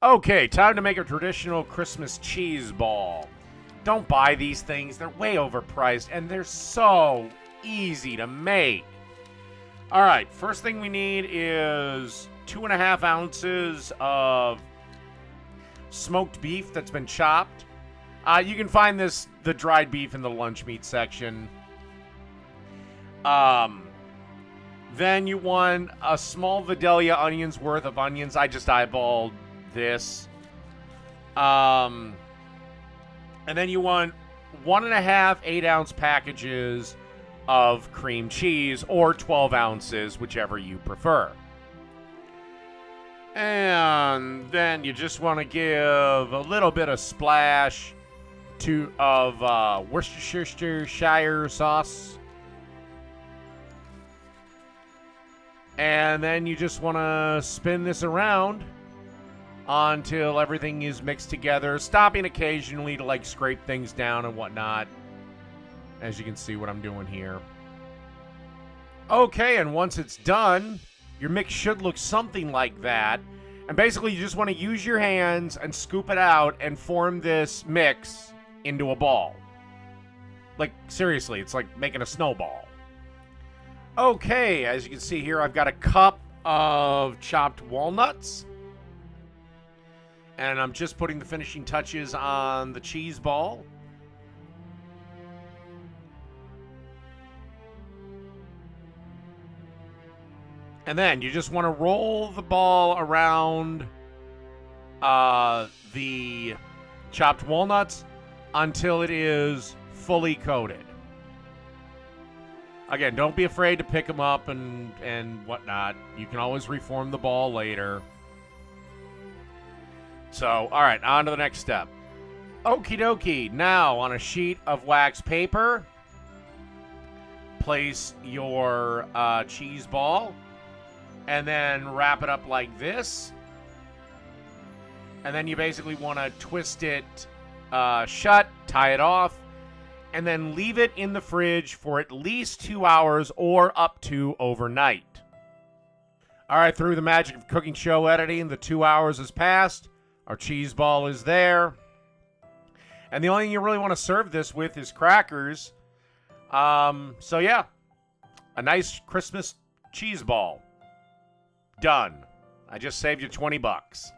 Okay, time to make a traditional Christmas cheese ball. Don't buy these things, they're way overpriced and they're so easy to make. Alright, first thing we need is 2.5 ounces of smoked beef that's been chopped. You can find the dried beef in the lunch meat section. Then you want a small Vidalia onion's worth of onions. I just eyeballed this. And then you want 1.5 8-ounce packages of cream cheese, or 12 ounces, whichever you prefer. And then you just want to give a little bit of splash of Worcestershire sauce. And then you just want to spin this around until everything is mixed together, stopping occasionally to like scrape things down and whatnot. As you can see what I'm doing here. Okay, and once it's done, your mix should look something like that. And basically you just want to use your hands and scoop it out and form this mix into a ball. Like, seriously, it's like making a snowball. Okay, as you can see here, I've got a cup of chopped walnuts. And I'm just putting the finishing touches on the cheese ball. And then you just want to roll the ball around the chopped walnuts until it is fully coated. Again, don't be afraid to pick them up and whatnot. You can always reform the ball later. So, all right, on to the next step. Okie dokie. Now, on a sheet of wax paper, place your cheese ball. And then wrap it up like this. And then you basically want to twist it shut, tie it off, and then leave it in the fridge for at least 2 hours or up to overnight. All right, through the magic of cooking show editing, the 2 hours has passed. Our cheese ball is there. And the only thing you really want to serve this with is crackers. So yeah, a nice Christmas cheese ball. Done. I just saved you $20.